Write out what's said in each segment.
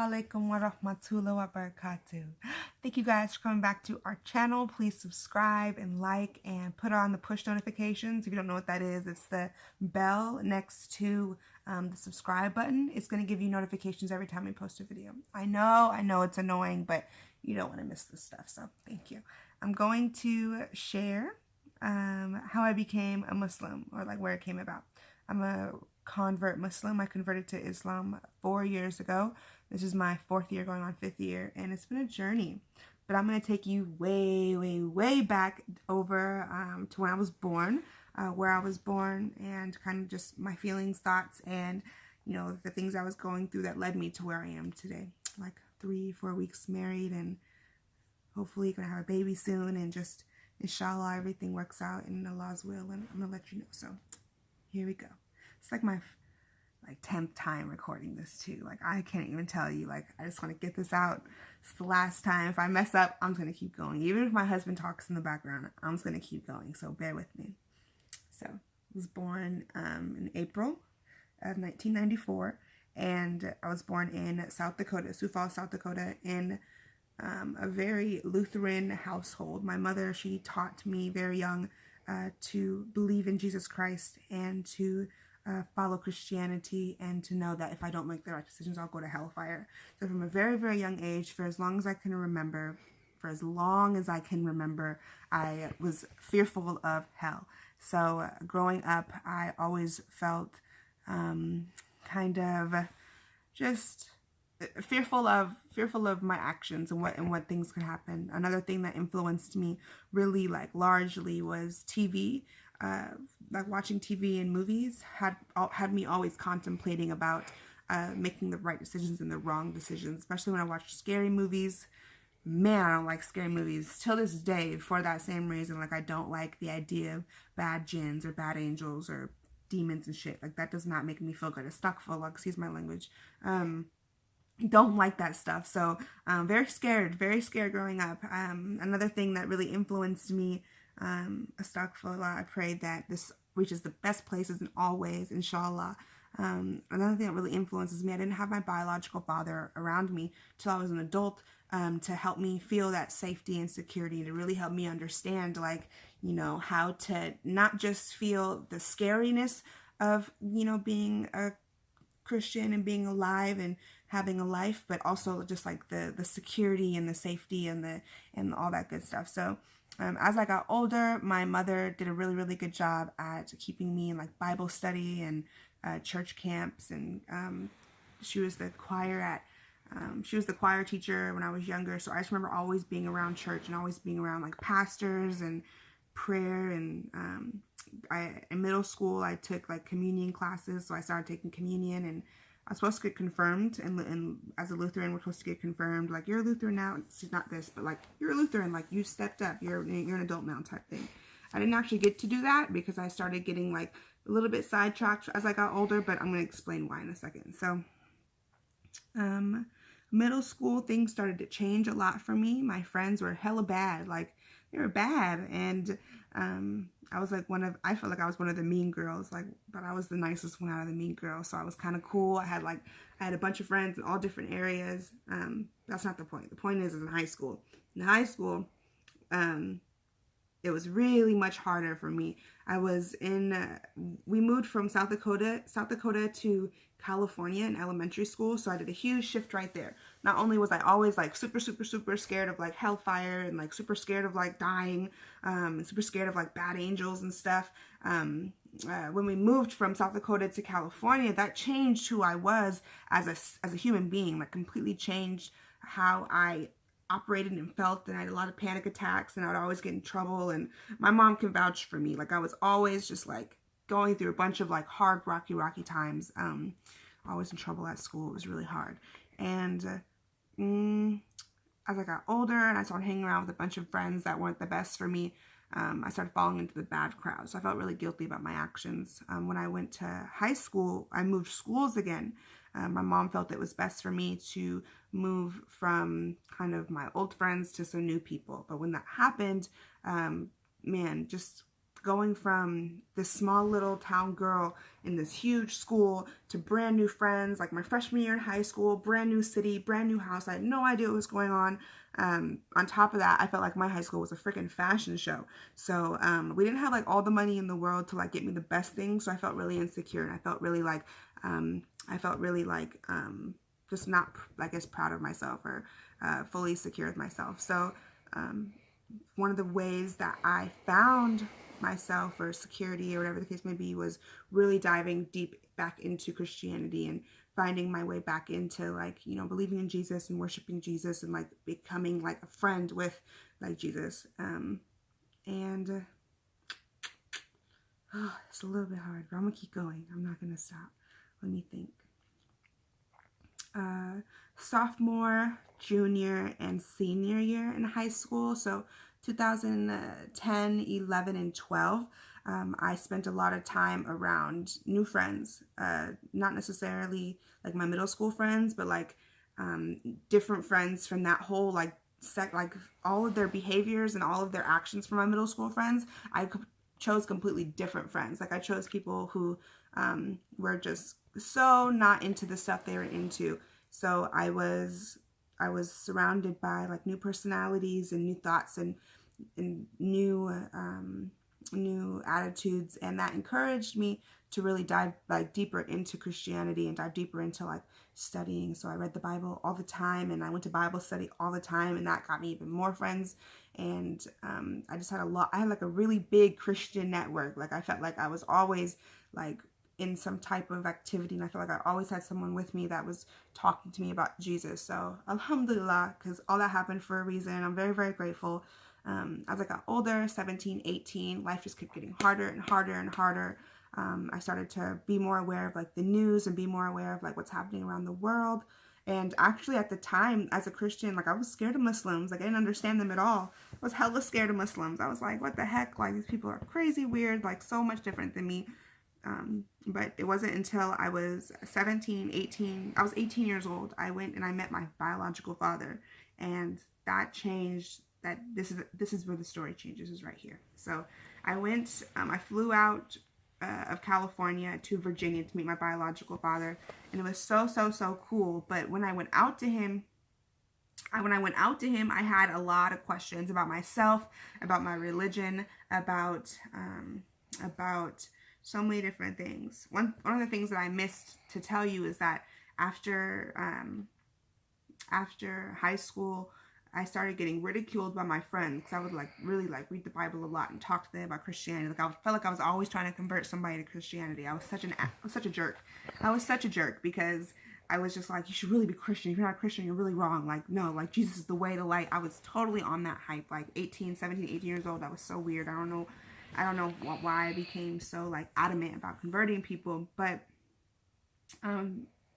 alaikum wa rahmatullahi wa barakatuh. Thank you guys for coming back to our channel. Please subscribe and like and put on the push notifications. If you don't know what that is, it's the bell next to the subscribe button. It's going to give you notifications every time we post a video. I know it's annoying, but you don't want to miss this stuff, so thank you. I'm going to share how I became a Muslim, or like where it came about. I'm a convert Muslim. I converted to Islam 4 years ago. This is my 4th year going on 5th year, and it's been a journey. But I'm going to take you way back over to when I was born, where I was born, and kind of just my feelings, thoughts, and you know, the things I was going through that led me to where I am today. Like 3-4 weeks married, and hopefully gonna have a baby soon, and just inshallah everything works out in Allah's will, and I'm gonna let you know. So here we go. It's like my 10th time recording this too. Like, I can't even tell you. Like, I just want to get this out. It's the last time. If I mess up, I'm just going to keep going. Even if my husband talks in the background, I'm just going to keep going. So bear with me. So I was born in April of 1994. And I was born in South Dakota, Sioux Falls, South Dakota, in a very Lutheran household. My mother, she taught me very young to believe in Jesus Christ and to follow Christianity, and to know that if I don't make the right decisions, I'll go to hellfire. So from a very young age, for as long as I can remember, I was fearful of hell. So growing up, I always felt kind of just fearful of my actions and what things could happen. Another thing that influenced me really largely was TV. Like watching TV and movies had me always contemplating about making the right decisions and the wrong decisions, especially when I watched scary movies. Man, I don't like scary movies till this day for that same reason. Like, I don't like the idea of bad jinns or bad angels or demons and shit. Like, that does not make me feel good. Astaghfirullah, excuse my language. Don't like that stuff. So very scared growing up. Another thing that really influenced me, astaghfirullah, I pray that this reaches the best places in all ways, inshallah. Another thing that really influences me, I didn't have my biological father around me till I was an adult, to help me feel that safety and security, to really help me understand, like, you know, how to not just feel the scariness of, you know, being a Christian and being alive and having a life, but also just like the security and the safety and all that good stuff. So as I got older, my mother did a really good job at keeping me in like Bible study and church camps, and she was the choir teacher when I was younger. So I just remember always being around church and always being around like pastors and prayer. And in middle school, I took like communion classes, so I started taking communion, and I was supposed to get confirmed, and as a Lutheran, we're supposed to get confirmed, like, you're a Lutheran now. It's not this, but like, you're a Lutheran, like, you stepped up, you're an adult now type thing. I didn't actually get to do that because I started getting like a little bit sidetracked as I got older, but I'm going to explain why in a second. So middle school, things started to change a lot for me. My friends were hella bad, like, they were bad, and I was like I felt like I was one of the mean girls, like, but I was the nicest one out of the mean girls, so I was kind of cool. I had a bunch of friends in all different areas. That's not the point. The point is in high school. In high school, it was really much harder for me. We moved from South Dakota to California in elementary school, so I did a huge shift right there. Not only was I always like super scared of like hellfire and like super scared of like dying, and super scared of like bad angels and stuff. When we moved from South Dakota to California, that changed who I was as a human being. Like, completely changed how I operated and felt, and I had a lot of panic attacks, and I would always get in trouble. And my mom can vouch for me. Like, I was always just like going through a bunch of like hard, rocky times. Always in trouble at school. It was really hard. And as I got older and I started hanging around with a bunch of friends that weren't the best for me, I started falling into the bad crowd. So I felt really guilty about my actions. When I went to high school, I moved schools again. My mom felt it was best for me to move from kind of my old friends to some new people. But when that happened, man, just going from this small little town girl in this huge school to brand new friends, like my freshman year in high school, brand new city, brand new house. I had no idea what was going on. On top of that, I felt like my high school was a freaking fashion show. So we didn't have like all the money in the world to like get me the best things. So I felt really insecure, and I felt really like, just not, I guess, proud of myself, or fully secure with myself. So one of the ways that I found myself, or security, or whatever the case may be, was really diving deep back into Christianity and finding my way back into, like, you know, believing in Jesus and worshiping Jesus and like becoming like a friend with like Jesus. It's a little bit hard, but I'm gonna keep going. I'm not gonna stop. Let me think. Sophomore, junior, and senior year in high school, so 2010, 11, and 12, I spent a lot of time around new friends, not necessarily like my middle school friends, but like different friends from that whole like like all of their behaviors and all of their actions from my middle school friends. I chose completely different friends. Like I chose people who were just so not into the stuff they were into. So I was surrounded by like new personalities and new thoughts and new attitudes, and that encouraged me to really dive like deeper into Christianity and dive deeper into like studying. So I read the Bible all the time, and I went to Bible study all the time, and that got me even more friends. And I just had I had like a really big Christian network. Like I felt like I was always like in some type of activity, and I felt like I always had someone with me that was talking to me about Jesus. So alhamdulillah, because all that happened for a reason. I'm very, very grateful. As I got older, 17, 18, life just kept getting harder and harder and harder. I started to be more aware of like the news and be more aware of like what's happening around the world. And actually at the time, as a Christian, like I was scared of Muslims. Like I didn't understand them at all. I was hella scared of Muslims. I was like, what the heck? Like these people are crazy, weird, like so much different than me. But it wasn't until I was 17, 18, I was 18 years old, I went and I met my biological father, and that changed. That this is where the story changes, is right here. So I went, I flew out of California to Virginia to meet my biological father, and it was so cool. But when I went out to him, I had a lot of questions about myself, about my religion, about so many different things. One of the things that I missed to tell you is that after high school, I started getting ridiculed by my friends because I would like really like read the Bible a lot and talk to them about Christianity. Like I felt like I was always trying to convert somebody to Christianity. I was such a jerk. I was such a jerk because I was just like, you should really be Christian. If you're not Christian, you're really wrong. Like, no, like Jesus is the way, the light. I was totally on that hype. Like 18 years old. That was so weird. I don't know why I became so like adamant about converting people, but I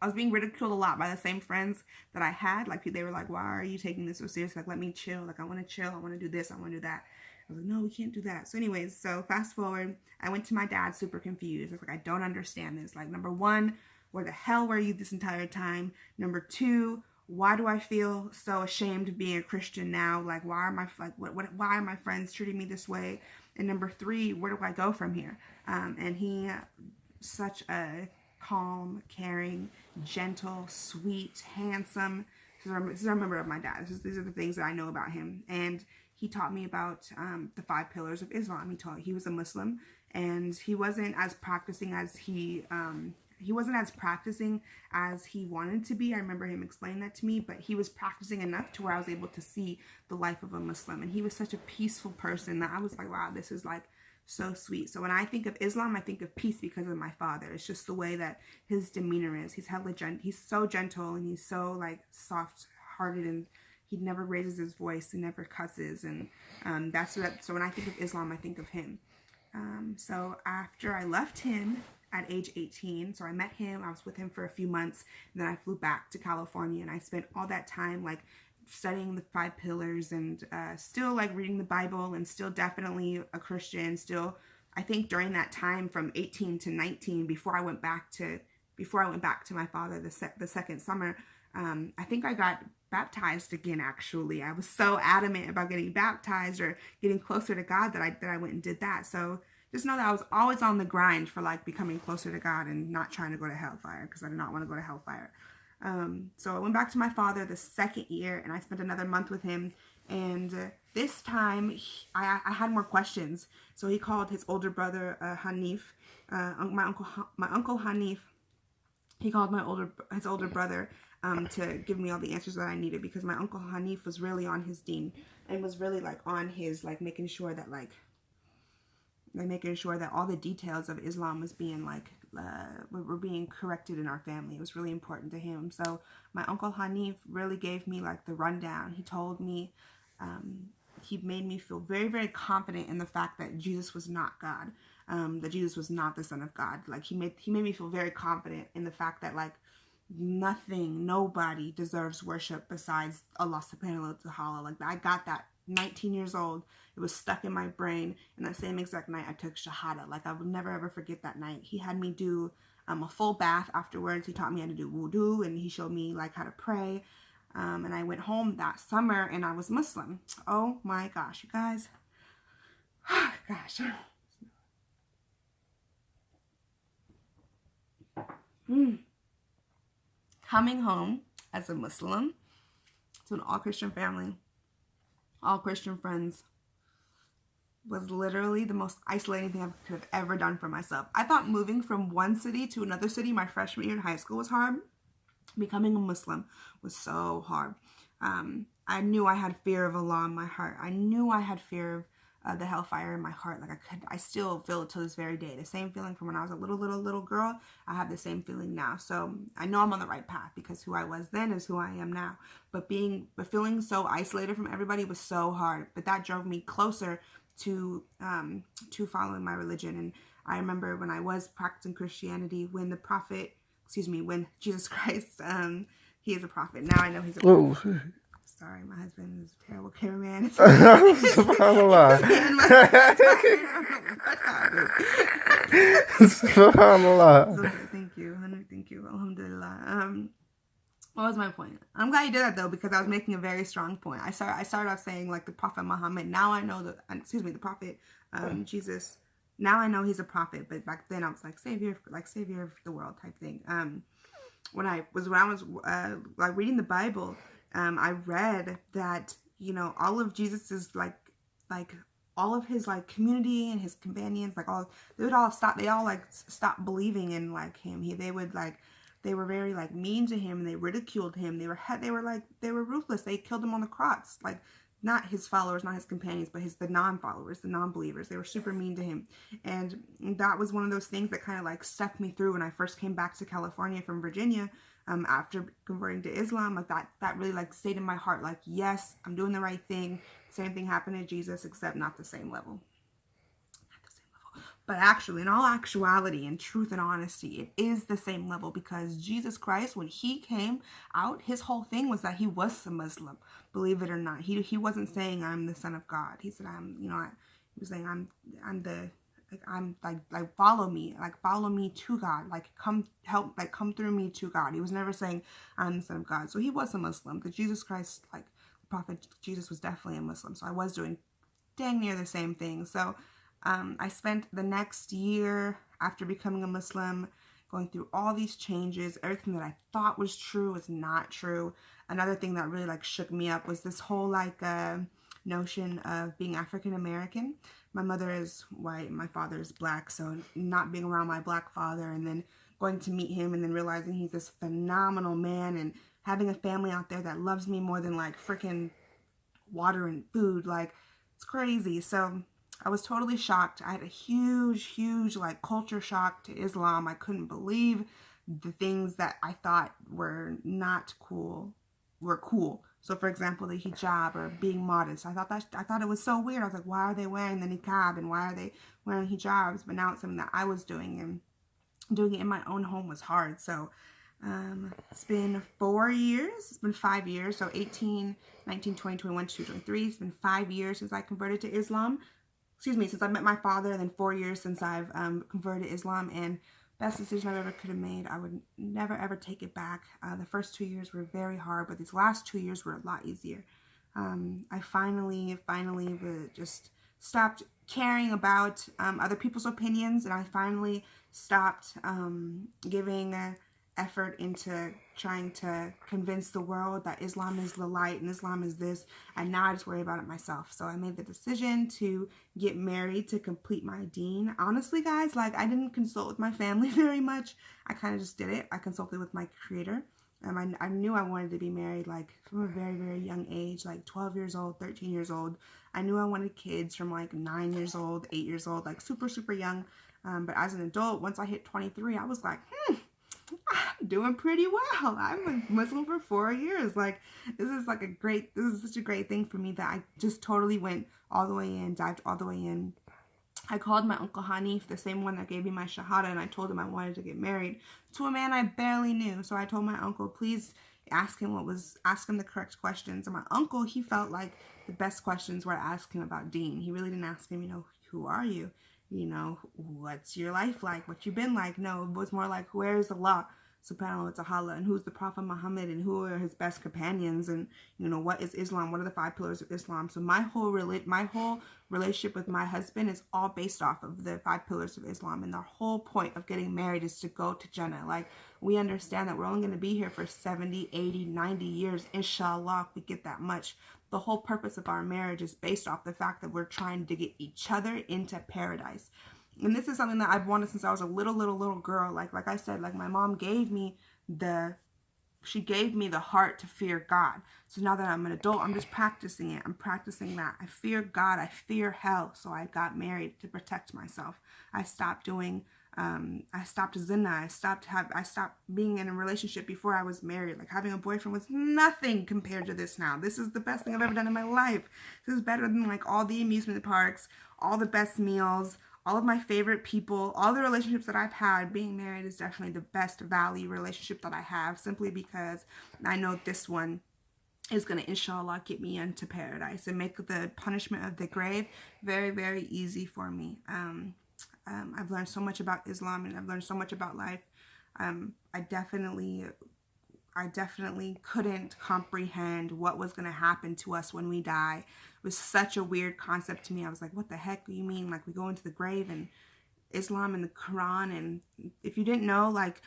was being ridiculed a lot by the same friends that I had. Like they were like, why are you taking this so serious? Like, let me chill. Like I want to chill. I want to do this. I want to do that. I was like, no, we can't do that. So anyways, so fast forward, I went to my dad super confused. I was like, I don't understand this. Like, number one, where the hell were you this entire time? Number two, why do I feel so ashamed of being a Christian now? Like, why are my friends treating me this way? And number three, where do I go from here? And he, such a calm, caring, gentle, sweet, handsome. This is a member of my dad. These are the things that I know about him. And he taught me about the 5 pillars of Islam. He was a Muslim, and he wasn't as practicing as he wanted to be. I remember him explaining that to me, but he was practicing enough to where I was able to see the life of a Muslim. And he was such a peaceful person that I was like, wow, this is like so sweet. So when I think of Islam, I think of peace because of my father. It's just the way that his demeanor is. He's so gentle, and he's so like soft hearted, and he never raises his voice, he never cusses, and so when I think of Islam, I think of him. So after I left him at age 18, so I met him, I was with him for a few months, and then I flew back to California, and I spent all that time like studying the 5 pillars, and still like reading the Bible, and still definitely a Christian. Still, I think during that time from 18 to 19, before I went back to my father the second summer, I think I got baptized again. Actually, I was so adamant about getting baptized or getting closer to God that I went and did that. So just know that I was always on the grind for like becoming closer to God and not trying to go to hellfire, because I did not want to go to hellfire. So I went back to my father the second year, and I spent another month with him. And this time, I had more questions. So he called his older brother Hanif, my uncle Hanif. He called his older brother to give me all the answers that I needed, because my uncle Hanif was really on his deen and was really like on his like making sure that all the details of Islam was being were being corrected in our family. It was really important to him. So my uncle Hanif really gave me like the rundown. He told me, he made me feel very, very confident in the fact that Jesus was not God, that Jesus was not the Son of God. Like he made me feel very confident in the fact that like nobody deserves worship besides Allah subhanahu wa ta'ala. Like I got that 19 years old. It was stuck in my brain. And that same exact night I took Shahada. Like I will never ever forget that night. He had me do a full bath afterwards. He taught me how to do wudu, and he showed me like how to pray. And I went home that summer and I was Muslim. Oh my gosh, you guys. Gosh. Coming home as a Muslim to an all-Christian family, all Christian friends, was literally the most isolating thing I could have ever done for myself. I thought moving from one city to another city my freshman year in high school was hard. Becoming a Muslim was so hard. I knew I had fear of Allah in my heart. I knew I had fear of the hellfire in my heart. Like I still feel it to this very day. The same feeling from when I was a little girl. I have the same feeling now. So I know I'm on the right path, because who I was then is who I am now. But feeling so isolated from everybody was so hard. But that drove me closer to following my religion. And I remember when I was practicing Christianity, when Jesus Christ, he is a prophet. Now I know he's a prophet. Oh. Sorry, my husband is a terrible cameraman. SubhanAllah. SubhanAllah. Okay, thank you. Alhamdulillah. What was my point? I'm glad you did that though, because I was making a very strong point. I started off saying like the Prophet Muhammad. Now I know the Prophet Jesus. Now I know he's a prophet, but back then I was like savior of the world type thing. When I was like reading the Bible, I read that all of Jesus's like all of his like community and his companions, like they all stopped believing in like him. They were very like mean to him, and they ridiculed him. They were ruthless. They killed him on the cross. Like not his followers, not his companions, but the non-followers, the non-believers. They were super mean to him. And that was one of those things that kind of like stuck me through when I first came back to California from Virginia, after converting to Islam. Like that really like stayed in my heart. Like, yes, I'm doing the right thing. Same thing happened to Jesus, except not the same level. But actually, in all actuality and truth and honesty, it is the same level, because Jesus Christ, when he came out, his whole thing was that he was a Muslim, believe it or not. He wasn't saying I'm the Son of God. He said he was saying follow me to God, like come through me to God. He was never saying I'm the Son of God. So he was a Muslim. But Jesus Christ, like the Prophet Jesus, was definitely a Muslim. So I was doing dang near the same thing. So I spent the next year after becoming a Muslim going through all these changes. Everything that I thought was true was not true. Another thing that really like shook me up was this whole notion of being African American. My mother is white, my father is black, so not being around my black father and then going to meet him and then realizing he's this phenomenal man, and having a family out there that loves me more than like freaking water and food, like it's crazy. So I was totally shocked. I had a huge like culture shock to Islam. I couldn't believe the things that I thought were not cool were cool. So for example, the hijab or being modest. I thought it was so weird. I was like, why are they wearing the niqab and why are they wearing hijabs? But now it's something that I was doing, and doing it in my own home was hard. So it's been 4 years. It's been 5 years. So 18, 19, 20, 21, 22, 23. It's been 5 years since I converted to Islam. Since I met my father, and then 4 years since I've converted to Islam, and best decision I ever could have made. I would never ever take it back. The first 2 years were very hard, but these last 2 years were a lot easier. I finally just stopped caring about other people's opinions, and I finally stopped giving effort into trying to convince the world that Islam is the light and Islam is this, and now I just worry about it myself. So I made the decision to get married to complete my deen. Honestly, guys, like, I didn't consult with my family very much. I kind of just did it. I consulted with my creator. I knew I wanted to be married, like, from a very, very young age, like 12 years old, 13 years old. I knew I wanted kids from like 9 years old, 8 years old, like super, super young. But as an adult, once I hit 23, I was like, I'm doing pretty well. I'm a Muslim for 4 years. Like, this is such a great thing for me that I just totally went all the way in, dived all the way in. I called my Uncle Hanif, the same one that gave me my Shahada, and I told him I wanted to get married to a man I barely knew. So I told my uncle, please ask him the correct questions. And my uncle, he felt like the best questions were to ask him about Deen. He really didn't ask him, who are you? What's your life like? What you been like? No, it was more like, where is Allah subhanahu wa ta'ala, and who's the Prophet Muhammad, and who are his best companions, and what is Islam? What are the 5 pillars of Islam? So my whole relationship with my husband is all based off of the 5 pillars of Islam, and the whole point of getting married is to go to Jannah. Like, we understand that we're only going to be here for 70, 80, 90 years, inshallah, if we get that much. The whole purpose of our marriage is based off the fact that we're trying to get each other into paradise. And this is something that I've wanted since I was a little girl. Like I said, like, my mom gave me the heart to fear God. So now that I'm an adult, I'm just practicing it. I'm practicing that. I fear God. I fear hell. So I got married to protect myself. I stopped doing, I stopped zina. I stopped being in a relationship before I was married. Like, having a boyfriend was nothing compared to this now. This is the best thing I've ever done in my life. This is better than, like, all the amusement parks, all the best meals, all of my favorite people, all the relationships that I've had. Being married is definitely the best value relationship that I have, simply because I know this one is going to, inshallah, get me into paradise and make the punishment of the grave very, very easy for me. I've learned so much about Islam, and I've learned so much about life. I definitely couldn't comprehend what was going to happen to us when we die. It was such a weird concept to me. I was like, what the heck do you mean? Like, we go into the grave, and Islam and the Quran. And if you didn't know, like,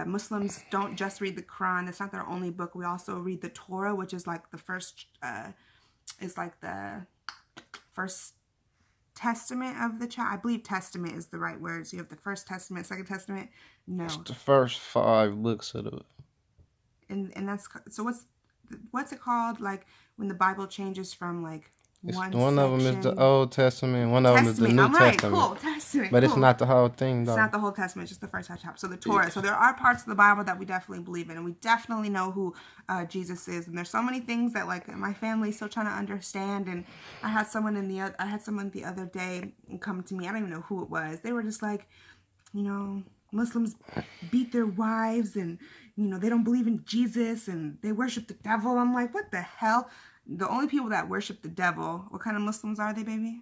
Muslims don't just read the Quran. That's not their only book. We also read the Torah, which is like the first, testament of the child. I believe testament is the right word. So you have the First Testament, Second Testament. No. It's the first 5 books of the... And that's, so what's it called? Like, when the Bible changes from, like, one of them is the Old Testament, one of them is the New Testament. Cool, Testament. But it's not the whole thing, though. It's not the whole Testament, it's just the first chapter. So the Torah. So there are parts of the Bible that we definitely believe in, and we definitely know who Jesus is. And there's so many things that, like, my family's still trying to understand. And I had someone the other day come to me. I don't even know who it was. They were just like, Muslims beat their wives, and they don't believe in Jesus, and they worship the devil. I'm like, what the hell? The only people that worship the devil, what kind of Muslims are they, baby?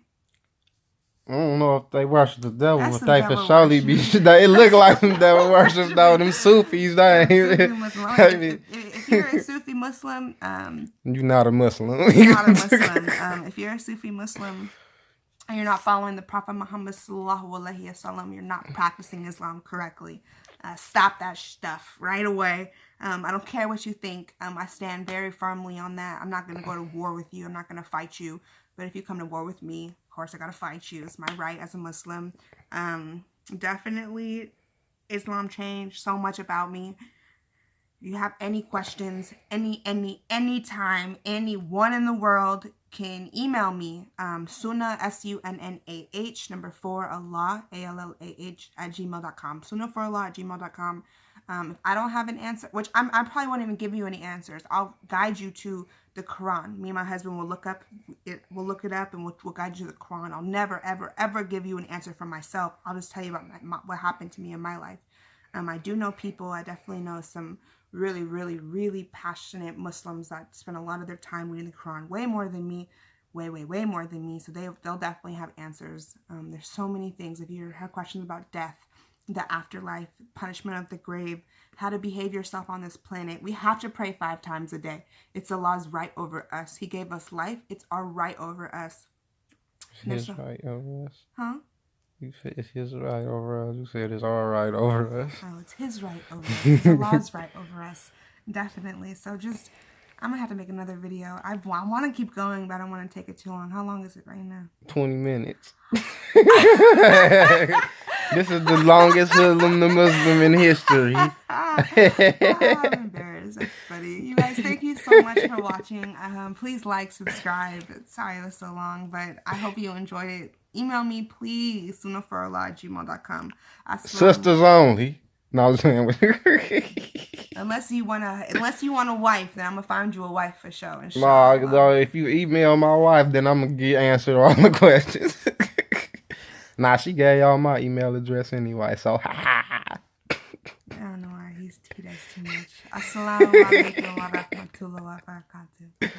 I don't know if they worship the devil, but they for surely be. It look like some devil worship, though. Them Sufis, they ain't. If you're a Sufi Muslim, you're not a Muslim. You're not a Muslim. If you're a Sufi Muslim and you're not following the Prophet Muhammad sallallahu alaihi wasallam, you're not practicing Islam correctly. Stop that stuff right away. I don't care what you think. I stand very firmly on that. I'm not going to go to war with you. I'm not going to fight you. But if you come to war with me, of course, I got to fight you. It's my right as a Muslim. Definitely, Islam changed so much about me. If you have any questions, anytime, anyone in the world can email me, Sunnah, SUNNAH, 4 Allah, ALLAH, @gmail.com. Sunnah4Allah@gmail.com. If I don't have an answer, which I probably won't even give you any answers, I'll guide you to the Quran. Me and my husband will look it up, and we'll guide you to the Quran. I'll never, ever, ever give you an answer for myself. I'll just tell you about what happened to me in my life. I do know people. I definitely know some really, really, really passionate Muslims that spend a lot of their time reading the Quran, way more than me, way more than me. So they'll definitely have answers. There's so many things. If you have questions about death, the afterlife, punishment of the grave, how to behave yourself on this planet, we have to pray 5 times a day. It's Allah's right over us. He gave us life. It's our right over us. His right over us. Huh? You said it's his right over us. You said it's our right over us. Oh, it's his right over us. It's Allah's right over us. Definitely. So just, I'm going to have to make another video. I want to keep going, but I don't want to take it too long. How long is it right now? 20 minutes. This is the longest Hoodlum the Muslim in history. I'm embarrassed. That's funny. You guys, thank you so much for watching. Please like, subscribe. Sorry it was so long, but I hope you enjoyed it. Email me, please, sunnahforallah@gmail.com. Sisters only. No, I'm saying. Unless you want a wife, then I'm gonna find you a wife for sure. No, if you email my wife, then I'm gonna get answered all the questions. Nah, she gave y'all my email address anyway, so I don't know why he does too much. Assalamu alaikum wa rahmatullahi wa barakatuh.